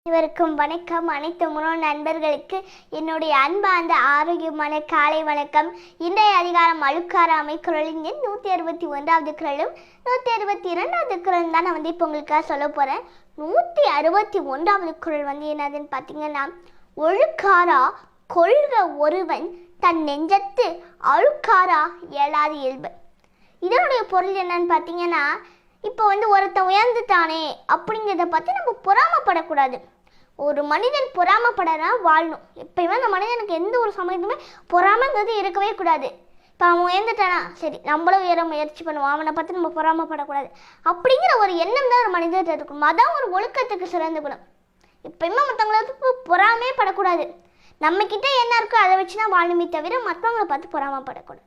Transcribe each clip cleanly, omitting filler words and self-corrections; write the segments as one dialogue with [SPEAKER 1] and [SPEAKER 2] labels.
[SPEAKER 1] அனைவருக்கும் வணக்கம். அனைத்து முன்னோர் நண்பர்களுக்கு என்னுடைய அன்பார்ந்த ஆரோக்கியமான காலை வணக்கம். இன்றைய அதிகாரம் அழுக்காராமை குறளின் எண் 161வது குறளும் 162வது குறள் தான் நான் இப்போ உங்களுக்காக சொல்ல போகிறேன். 161வது குறள் என்னதுன்னு பார்த்தீங்கன்னா, ஒழுக்காரா கொள்க ஒருவன் தன் நெஞ்சத்து அழுக்காரா இயலாது இயல்பு. இதனுடைய பொருள் என்னன்னு பார்த்தீங்கன்னா, இப்போ ஒருத்தன் உயர்ந்துட்டானே அப்படிங்கிறத பார்த்து நம்ம பொறாமப்படக்கூடாது. ஒரு மனிதன் பொறாமப்படனா வாழணும். எப்பயுமே அந்த மனிதனுக்கு எந்த ஒரு சமயத்துமே பொறாமைங்கிறது இருக்கவே கூடாது. இப்போ அவன் உயர்ந்துட்டானா, சரி நம்மளும் உயர முயற்சி பண்ணுவோம், அவனை பார்த்து நம்ம பொறாமப்படக்கூடாது அப்படிங்கிற ஒரு எண்ணம் தான் ஒரு மனிதர்கிட்ட இருக்கும். அதான் ஒரு ஒழுக்கத்துக்கு சிறந்த குணம். எப்பயுமே மற்றவங்களுக்கு பொறாமே படக்கூடாது. நம்மக்கிட்ட என்ன இருக்கோ அதை வச்சு தான் வாழணுமே தவிர மற்றவங்களை பார்த்து பொறாமப்படக்கூடாது.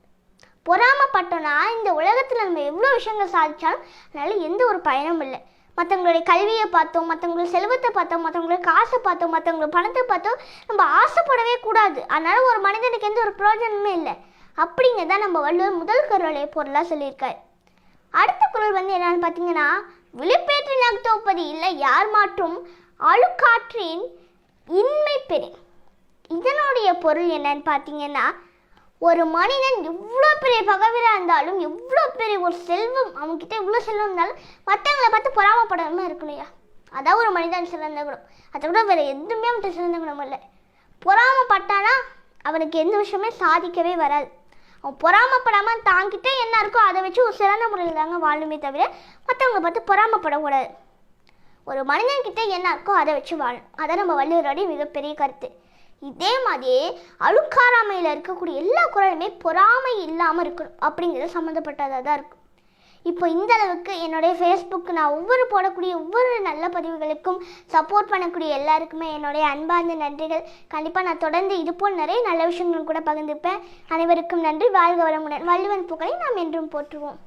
[SPEAKER 1] பொறாமப்பட்டோன்னா இந்த உலகத்தில் நம்ம எவ்வளோ விஷயங்கள் சாதிச்சாலும் அதனால எந்த ஒரு பயனும் இல்லை. மற்றவங்களுடைய கல்வியை பார்த்தோம், மற்றவங்களுடைய செல்வத்தை பார்த்தோம், மற்றவங்களுடைய காசை பார்த்தோம், மற்றவங்களுடைய பணத்தை பார்த்தோம், நம்ம ஆசைப்படவே கூடாது. அதனால ஒரு மனிதனுக்கு எந்த ஒரு பிரயோஜனமே இல்லை அப்படிங்கிறதான் நம்ம வள்ளுவர் முதல் குறளை பொருளாக சொல்லியிருக்காரு. அடுத்த குறள் என்னன்னு பார்த்தீங்கன்னா, விழிப்பேற்று நகத்தோப்பது இல்லை யார் மாற்றும் அழுக்காற்றின் இன்மை பெரிய. இதனுடைய பொருள் என்னன்னு பார்த்தீங்கன்னா, ஒரு மனிதன் எவ்வளோ பெரிய பகவீராக இருந்தாலும், எவ்வளோ பெரிய ஒரு செல்வம் அவன்கிட்ட எவ்வளோ செல்வம் இருந்தாலும் மற்றவங்களை பார்த்து பொறாமப்படாமல் இருக்கணும்யா. அதான் ஒரு மனிதன் சிறந்த குணம். அதை விட வேறு எதுவுமே அவன்கிட்ட சிறந்த குணம் இல்லை. பொறாமப்பட்டானா அவனுக்கு எந்த விஷயமே சாதிக்கவே வராது. அவன் பொறாமப்படாமல் தாங்கிட்ட என்ன இருக்கோ அதை வச்சு ஒரு சிறந்த முறையில் தாங்க வாழணுமே தவிர மற்றவங்களை பார்த்து பொறாமப்படக்கூடாது. ஒரு மனிதன்கிட்ட என்ன இருக்கோ அதை வச்சு வாழணும். அதான் நம்ம வள்ளுவரோடைய மிகப்பெரிய கருத்து. இதே மாதிரியே அழுக்காராமையில் இருக்கக்கூடிய எல்லா குறளுமே பொறாமை இல்லாமல் இருக்கணும் அப்படிங்கிறது சம்மந்தப்பட்டதாக தான் இருக்கும். இப்போ இந்த அளவுக்கு என்னுடைய ஃபேஸ்புக்கு நான் போடக்கூடிய ஒவ்வொரு நல்ல பதிவுகளுக்கும் சப்போர்ட் பண்ணக்கூடிய எல்லாருக்குமே என்னுடைய அன்பார்ந்த நன்றிகள். கண்டிப்பாக நான் தொடர்ந்து இதுபோல் நிறைய நல்ல விஷயங்களும் கூட பகிர்ந்துப்பேன். அனைவருக்கும் நன்றி. வாழ்க வளமுடன். வள்ளுவன் புகழை நாம் என்றும் போற்றுவோம்.